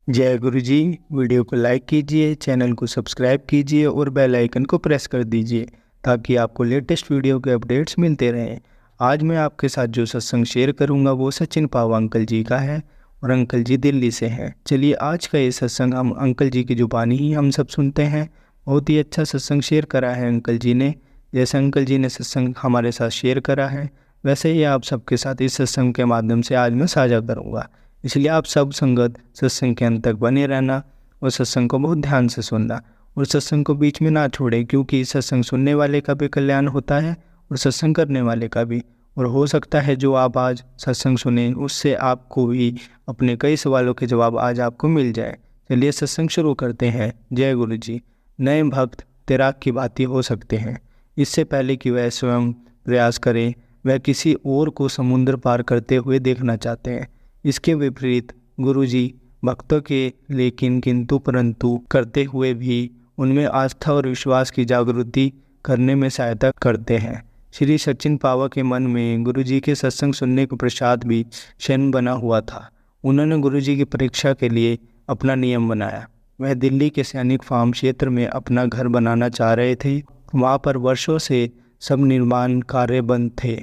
जय गुरु जी। वीडियो को लाइक कीजिए, चैनल को सब्सक्राइब कीजिए और बेल आइकन को प्रेस कर दीजिए ताकि आपको लेटेस्ट वीडियो के अपडेट्स मिलते रहें। आज मैं आपके साथ जो सत्संग शेयर करूंगा वो सचिन पावा अंकल जी का है और अंकल जी दिल्ली से हैं। चलिए आज का ये सत्संग हम अंकल जी की जुबानी ही हम सब सुनते हैं। बहुत ही अच्छा सत्संग शेयर करा है अंकल जी ने। जैसे अंकल जी ने सत्संग हमारे साथ शेयर करा है वैसे ही आप सबके साथ इस सत्संग के माध्यम से आज मैं साझा करूँगा। इसलिए आप सब संगत सत्संग के अंत तक बने रहना और सत्संग को बहुत ध्यान से सुनना और सत्संग को बीच में ना छोड़े, क्योंकि सत्संग सुनने वाले का भी कल्याण होता है और सत्संग करने वाले का भी। और हो सकता है जो आप आज सत्संग सुने उससे आपको भी अपने कई सवालों के जवाब आज आपको मिल जाए। चलिए सत्संग शुरू करते हैं। जय गुरु जी। नए भक्त तैराक की भांति हो सकते हैं। इससे पहले कि वह स्वयं प्रयास करें, वह किसी और को समुद्र पार करते हुए देखना चाहते हैं। इसके विपरीत गुरुजी भक्तों के लेकिन किंतु परंतु करते हुए भी उनमें आस्था और विश्वास की जागृति करने में सहायता करते हैं। श्री सचिन पावा के मन में गुरुजी के सत्संग सुनने का प्रसाद भी क्षण बना हुआ था। उन्होंने गुरुजी की परीक्षा के लिए अपना नियम बनाया। वह दिल्ली के सैनिक फार्म क्षेत्र में अपना घर बनाना चाह रहे थे। वहाँ पर वर्षों से सब निर्माण कार्य बंद थे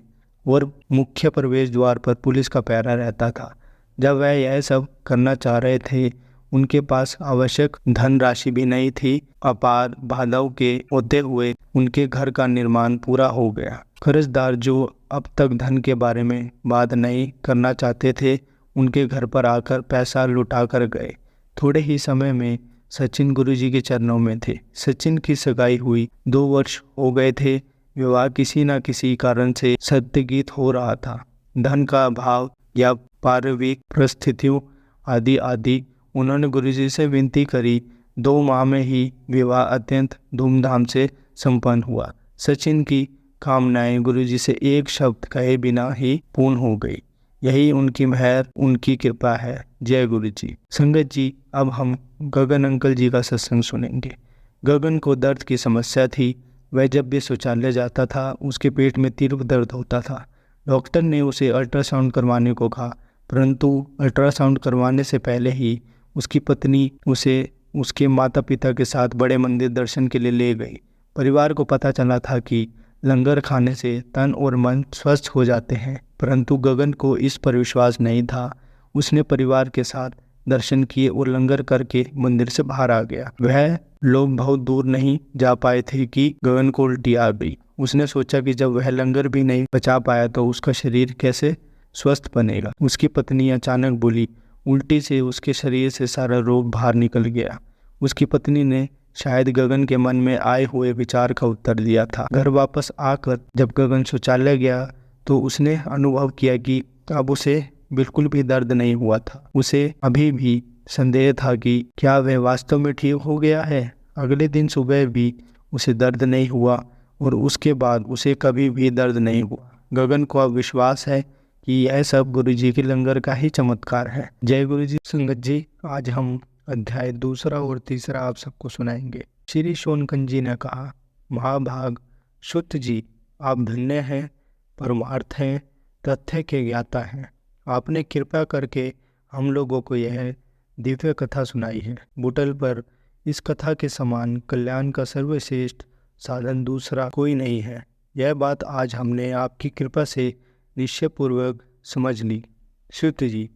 और मुख्य प्रवेश द्वार पर पुलिस का पहरा रहता था। जब वह यह सब करना चाह रहे थे उनके पास आवश्यक धनराशि भी नहीं थी। अपार बाधाओं के होते हुए उनके घर का निर्माण पूरा हो गया। कर्जदार जो अब तक धन के बारे में बात नहीं करना चाहते थे उनके घर पर आकर पैसा लुटा कर गए। थोड़े ही समय में सचिन गुरुजी के चरणों में थे। सचिन की सगाई हुई 2 वर्ष हो गए थे। विवाह किसी न किसी कारण से स्थगित हो रहा था। धन का अभाव या पारिवारिक परिस्थितियों आदि आदि उन्होंने गुरुजी से विनती करी। 2 माह में ही विवाह अत्यंत धूमधाम से संपन्न हुआ। सचिन की कामनाएं गुरुजी से एक शब्द कहे बिना ही पूर्ण हो गई। यही उनकी मेहर, उनकी कृपा है। जय गुरु जी। संगत जी, अब हम गगन अंकल जी का सत्संग सुनेंगे। गगन को दर्द की समस्या थी। वह जब भी शौचालय जाता था उसके पेट में तीव्र दर्द होता था। डॉक्टर ने उसे अल्ट्रासाउंड करवाने को कहा, परंतु अल्ट्रासाउंड करवाने से पहले ही उसकी पत्नी उसे उसके माता पिता के साथ बड़े मंदिर दर्शन के लिए ले गई। परिवार को पता चला था कि लंगर खाने से तन और मन स्वस्थ हो जाते हैं, परंतु गगन को इस पर विश्वास नहीं था। उसने परिवार के साथ दर्शन किए और लंगर करके मंदिर से बाहर आ गया। वह लोग बहुत दूर नहीं जा पाए थे कि गगन को उल्टी आ गई। उसने सोचा कि जब वह लंगर भी नहीं बचा पाया तो उसका शरीर कैसे स्वस्थ बनेगा। उसकी पत्नी अचानक बोली, उल्टी से उसके शरीर से सारा रोग बाहर निकल गया। उसकी पत्नी ने शायद गगन के मन में आए हुए विचार का उत्तर दिया था। घर वापस आकर जब गगन शौचालय गया तो उसने अनुभव किया कि अब उसे बिल्कुल भी दर्द नहीं हुआ था। उसे अभी भी संदेह था कि क्या वह वास्तव में ठीक हो गया है। अगले दिन सुबह भी उसे दर्द नहीं हुआ और उसके बाद उसे कभी भी दर्द नहीं हुआ। गगन को अब विश्वास है कि यह सब गुरुजी के लंगर का ही चमत्कार है। जय गुरु जी। संगत जी, आज हम अध्याय 2 और 3 आप सबको सुनाएंगे। श्री सोनकन जी ने कहा, महाभाग शुद्ध जी, आप धन्य हैं, परमार्थ हैं, तथ्य के ज्ञाता हैं। आपने कृपा करके हम लोगों को यह दिव्य कथा सुनाई है। बुटल पर इस कथा के समान कल्याण का सर्वश्रेष्ठ साधन दूसरा कोई नहीं है। यह बात आज हमने आपकी कृपा से निश्चयपूर्वक समझ ली। शुद्ध जी,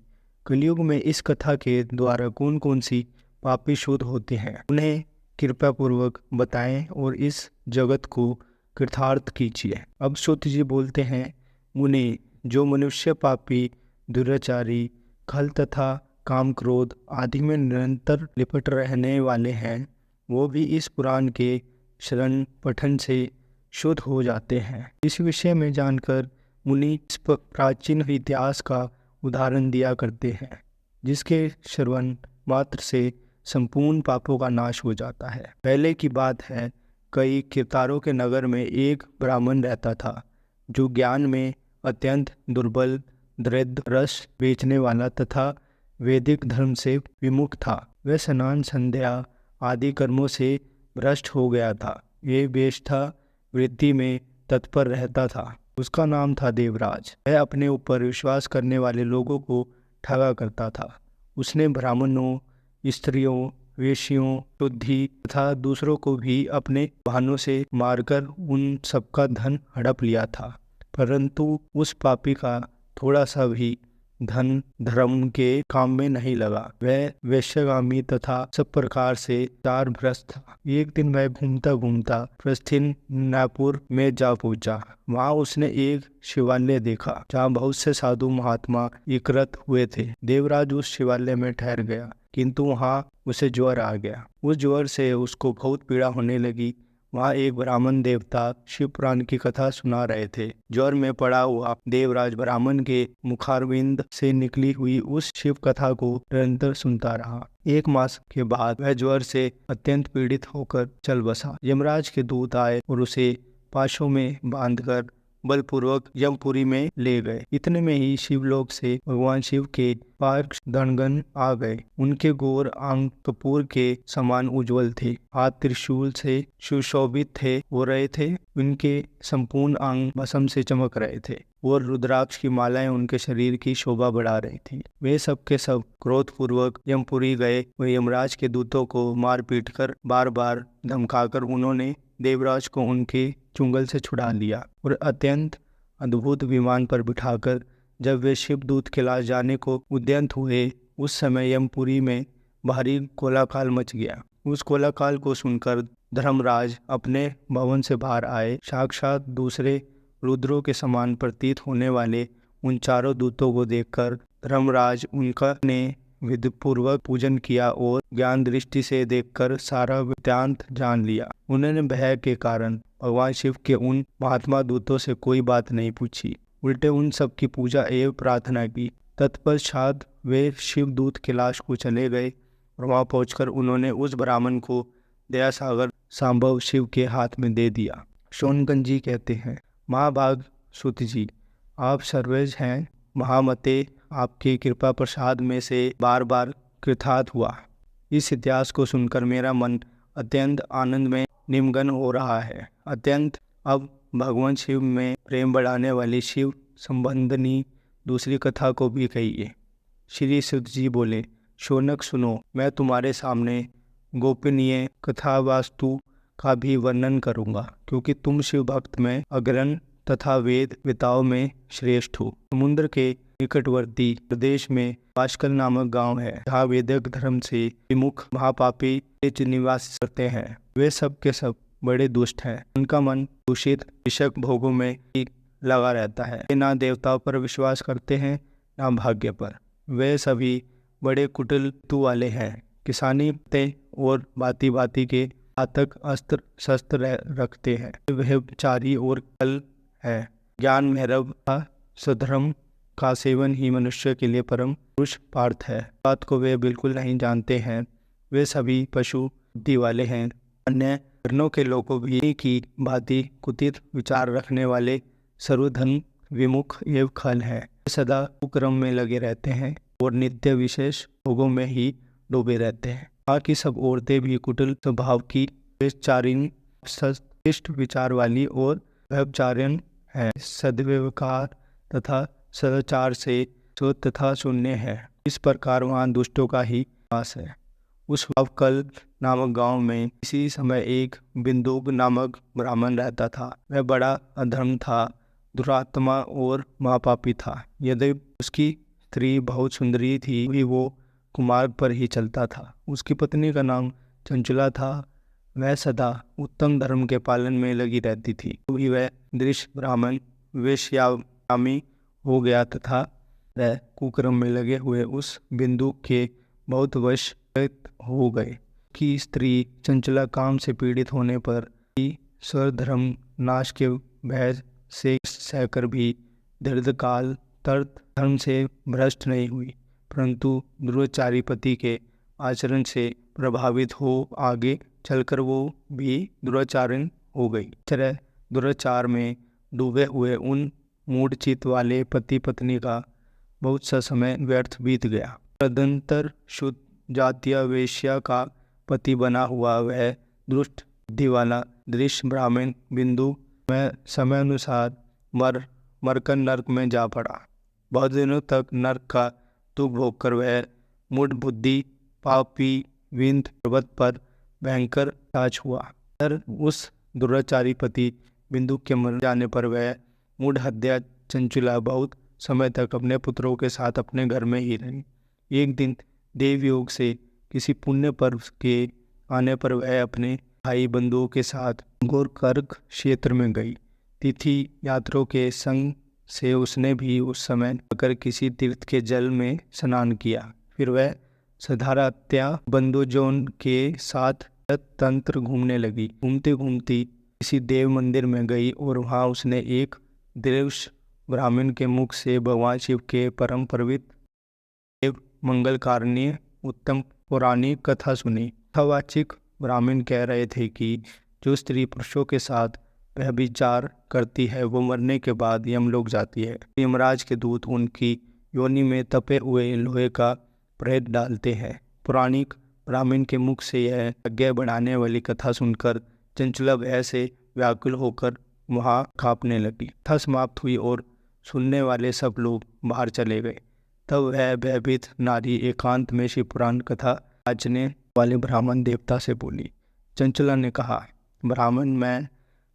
कलयुग में इस कथा के द्वारा कौन कौन सी पापी शोध होते हैं उन्हें कृपा पूर्वक बताएं और इस जगत को कृतार्थ कीजिए। अब शुद्ध जी बोलते हैं, मुनि, जो मनुष्य पापी, दुराचारी, खल तथा काम क्रोध आदि में निरंतर लिपट रहने वाले हैं, वो भी इस पुराण के शरण पठन से शुद्ध हो जाते हैं। इस विषय में जानकर मुनि इस प्राचीन इतिहास का उदाहरण दिया करते हैं, जिसके श्रवण मात्र से संपूर्ण पापों का नाश हो जाता है। पहले की बात है, कई किरतारों के नगर में एक ब्राह्मण रहता था जो ज्ञान में अत्यंत दुर्बल, दृढ़ रस बेचने वाला तथा वैदिक धर्म से विमुख था। वह स्नान संध्या आदि कर्मों से भ्रष्ट हो गया था। ये बेशथा वृत्ति में तत्पर रहता था। उसका नाम था देवराज। वह अपने ऊपर विश्वास करने वाले लोगों को ठगा करता था। उसने ब्राह्मणों स्त्रियों, वेश्यों, शुद्धि तथा दूसरों को भी अपने वाहनों से मारकर उन सबका धन हड़प लिया था। परंतु उस पापी का थोड़ा सा भी धन धर्म के काम में नहीं लगा। वह वेश्यागामी तथा सब प्रकार से चार भ्रष्ट था। एक दिन वह घूमता घूमता प्रस्थिनापुर में जा पहुंचा। वहां उसने एक शिवालय देखा जहां बहुत से साधु महात्मा एकत्रित हुए थे। देवराज उस शिवालय में ठहर गया, किंतु वहां उसे ज्वर आ गया। उस ज्वर से उसको बहुत पीड़ा होने लगी। वहाँ एक ब्राह्मण देवता शिव पुराण की कथा सुना रहे थे। ज्वर में पड़ा हुआ देवराज ब्राह्मण के मुखारविंद से निकली हुई उस शिव कथा को निरंतर सुनता रहा। 1 मास के बाद वह ज्वर से अत्यंत पीड़ित होकर चल बसा। यमराज के दूत आए और उसे पाशों में बांधकर बलपूर्वक यमपुरी में ले गए। इतने में ही शिवलोक से भगवान शिव के पार्ष दंडगण आ गए। उनके गोर अंग कपूर के समान उज्जवल थे, हाथ त्रिशूल से सुशोभित हो रहे थे। उनके संपूर्ण अंग भस्म से चमक रहे थे और रुद्राक्ष की मालाएं उनके शरीर की शोभा बढ़ा रही थी। वे सब के सब क्रोधपूर्वक यमपुरी गए। वे यमराज के दूतों को मार पीट कर बार बार धमकाकर उन्होंने देवराज को उनके चुंगल से छुड़ा लिया और अत्यंत अद्भुत विमान पर बिठाकर जब वे शिवदूत के लाश जाने को उद्यत हुए, उस समय यमपुरी में भारी कोलाहल मच गया। उस कोलाहल को सुनकर धर्मराज अपने भवन से बाहर आए। साक्षात दूसरे रुद्रों के समान प्रतीत होने वाले उन चारों दूतों को देखकर धर्मराज उनका ने विधिपूर्वक पूजन किया और ज्ञान दृष्टि से देखकर सारा वृत्तांत जान लिया। उन्होंने भय के कारण भगवान शिव के उन महात्मा दूतों से कोई बात नहीं पूछी, उल्टे उन सब की पूजा एवं प्रार्थना की। तत्पश्चात वे शिवदूत के लाश को चले गए और वहां पहुंचकर उन्होंने उस ब्राह्मण को दयासागर सांभव शिव के हाथ में दे दिया। शौनकन जी कहते हैं, महाभाग सुत जी, आप सर्वज हैं। महामते आपके कृपा प्रसाद में से बार बार कृतार्थ हुआ। इस इतिहास को सुनकर मेरा मन अत्यंत आनंद में निमग्न हो रहा है। अत्यंत अब भगवान शिव में प्रेम बढ़ाने वाली शिव संबंधनी दूसरी कथा को भी कहिए। श्री सुत जी बोले, शौनक सुनो, मैं तुम्हारे सामने गोपनीय कथा वास्तु का भी वर्णन करूंगा, क्योंकि तुम शिव भक्त में अग्रणी तथा वेद वेताओं में श्रेष्ठ हो। समुद्र के निकटवर्ती प्रदेश में पाशकल नामक गांव है, जहाँ वैदिक धर्म से विमुख महापापी निवास करते हैं। वे सब के सब बड़े दुष्ट हैं। उनका मन दूषित विषक भोगों में ही लगा रहता है। वे ना देवताओं पर विश्वास करते हैं, ना भाग्य पर। वे सभी बड़े कुटिल तु वाले हैं। किसानी और भांति भांति के घातक अस्त्र शस्त्र रखते हैं। वह चारी और कल है। ज्ञान भैरव का सधर्म का सेवन ही मनुष्य के लिए परम पुरुष पार्थ है। बात को वे बिल्कुल नहीं जानते हैं। वे सभी पशु बुद्धि वाले हैं। अन्य वर्णों के लोगों भी की भांति कुतित विचार रखने वाले सर्वधन विमुख एवं खल हैं। सदा कुक्रम में लगे रहते हैं और नित्य विशेष भोगों में ही डूबे रहते हैं। बाकी सब औरतें भी कुटिल स्वभाव की, बेचारिन, शिष्ट विचार वाली और व्यभिचारिण है। सद्व्यवहार तथा सदाचार से शुद्ध तथा शून्य है। इस प्रकार वहाँ दुष्टों का ही वास है। उस अवकल नामक गांव में इसी समय एक बिंदुक नामक ब्राह्मण रहता था। वह बड़ा अधर्म था, दुरात्मा और महापापी था। यदि उसकी स्त्री बहुत सुंदरी थी, भी वो कुमार्ग पर ही चलता था। उसकी पत्नी का नाम चंचला था। वह सदा उत्तम धर्म के पालन में लगी रहती थी। भी वह दृश्य ब्राह्मण वेश्यागामी हो गया तथा वह कुक्रम में लगे हुए उस बिंदु के बहुत वश हो गए कि स्त्री चंचला काम से पीड़ित होने पर ही स्वधर्म नाश के भय से सहकर भी दीर्घकाल तक धर्म से भ्रष्ट नहीं हुई, परंतु दुराचारी पति के आचरण से प्रभावित हो आगे चलकर वो भी दुराचारिण हो गई। तरह दुराचार में डूबे हुए उन मूढ़चित्त वाले पति पत्नी का बहुत सा समय व्यर्थ बीत गया। तदंतर शुद्ध जातीय वेश्या का पति बना हुआ वह दुष्ट बुद्धि वाला दृश्य ब्राह्मण बिंदु में समय अनुसार मरकर नरक में जा पड़ा। बहुत दिनों तक नरक का दुख भोग कर वह मूढ़ बुद्धि पापी विंध्य पर्वत पर भयंकर राज हुआ। पर उस दुराचारी पति बिंदु के मर जाने पर वह मूढ़ हत्या चंचुला बहुत समय तक अपने पुत्रों के साथ अपने घर में ही रही। एक दिन देवयोग से किसी पुण्य पर्व के आने पर वह अपने भाई बंधुओं के साथ गोरकर्क क्षेत्र में गई। तिथि यात्रियों के संग से उसने भी उस समय आकर किसी तीर्थ के जल में स्नान किया। फिर वह सधारात्या बंधुजों के साथ तंत्र घूमने लगी। घूमती घूमती किसी देव मंदिर में गई और वहाँ उसने एक देवश ब्राह्मण के मुख से भगवान शिव के परम पवित्र देव मंगलकारणीय उत्तम पौराणिक कथा सुनी। कथावाचिक ब्राह्मण कह रहे थे कि जो स्त्री पुरुषों के साथ वह विचार करती है वो मरने के बाद यमलोक जाती है। यमराज के दूत उनकी योनि में तपे हुए लोहे का प्रेत डालते हैं। पौराणिक ब्राह्मण के मुख से यह आज्ञा बढ़ाने वाली कथा सुनकर चंचुला भय से व्याकुल होकर वहाँ कांपने लगी। कथा समाप्त हुई और सुनने वाले सब लोग बाहर चले गए। तब वह भयभीत नारी एकांत में शिव पुराण कथा याचने वाले ब्राह्मण देवता से बोली। चंचुला ने कहा, ब्राह्मण, मैं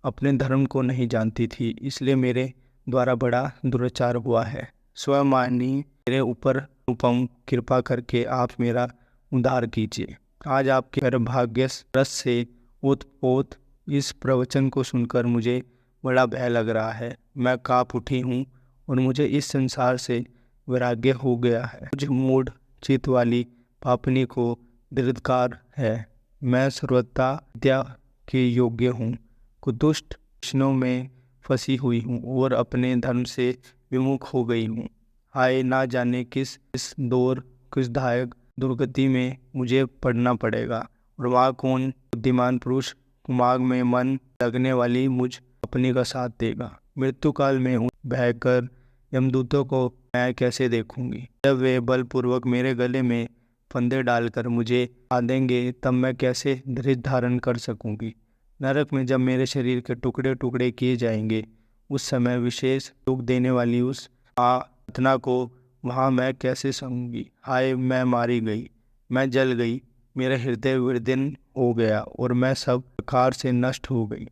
अपने धर्म को नहीं जानती थी, इसलिए मेरे द्वारा बड़ा दुराचार हुआ है। स्वमानी मेरे ऊपर अनुपम कृपा करके आप मेरा उद्धार कीजिए। आज आपके भाग्य रस से ओतप्रोत इस प्रवचन को सुनकर मुझे बड़ा भय लग रहा है। मैं काँप उठी हूँ और मुझे इस संसार से वैराग्य हो गया है। मुझ मूढ़ चित्त वाली पापनी को धिक्कार है। मैं सर्वथा हत्या के योग्य हूँ, कुदुष्ट विष्णु में फंसी हुई हूँ और अपने धर्म से विमुख हो गई हूँ। हाय, ना जाने किस दुर्दायक दुर्गति में मुझे पड़ना पड़ेगा और वहाँ कौन बुद्धिमान पुरुष कुमार्ग में मन लगने वाली मुझ अपनी का साथ देगा। मृत्यु काल में उन भयकर यमदूतों को मैं कैसे देखूंगी। जब वे बलपूर्वक मेरे गले में फंदे डालकर मुझे बांधेंगे तब मैं कैसे धैर्य धारण कर सकूंगी। नरक में जब मेरे शरीर के टुकड़े टुकड़े किए जाएंगे उस समय विशेष दुख देने वाली उस यातना को वहाँ मैं कैसे सहूंगी। हाय, मैं मारी गई, मैं जल गई, मेरा हृदय विदीर्ण हो गया और मैं सब प्रकार से नष्ट हो गई,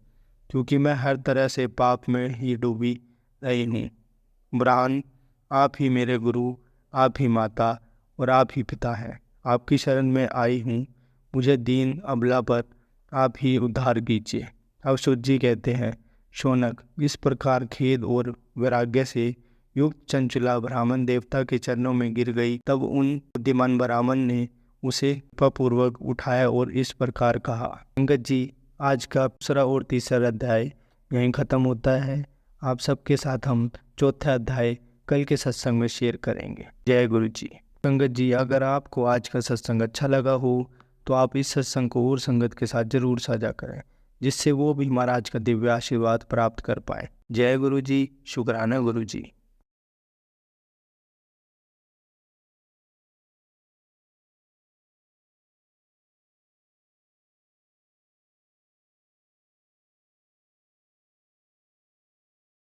क्योंकि मैं हर तरह से पाप में ही डूबी रही हूँ। ब्राह्मण, आप ही मेरे गुरु, आप ही माता और आप ही पिता हैं। आपकी शरण में आई हूँ, मुझे दीन अबला पर आप ही उद्धार कीजिए। अब शुद्ध जी कहते हैं, शौनक, इस प्रकार खेद और वैराग्य से युक्त चंचुला ब्राह्मण देवता के चरणों में गिर गई। तब उन बुद्धिमान ब्राह्मण ने उसे कृपापूर्वक उठाया और इस प्रकार कहा। संगत जी, आज का दूसरा और तीसरा अध्याय यहीं ख़त्म होता है। आप सबके साथ हम चौथा अध्याय कल के सत्संग में शेयर करेंगे। जय गुरु जी। संगत जी, अगर आपको आज का सत्संग अच्छा लगा हो तो आप इस सत्संग को और संगत के साथ जरूर साझा करें, जिससे वो भी महाराज का दिव्य आशीर्वाद प्राप्त कर पाए। जय गुरु जी। शुक्राना गुरु जी।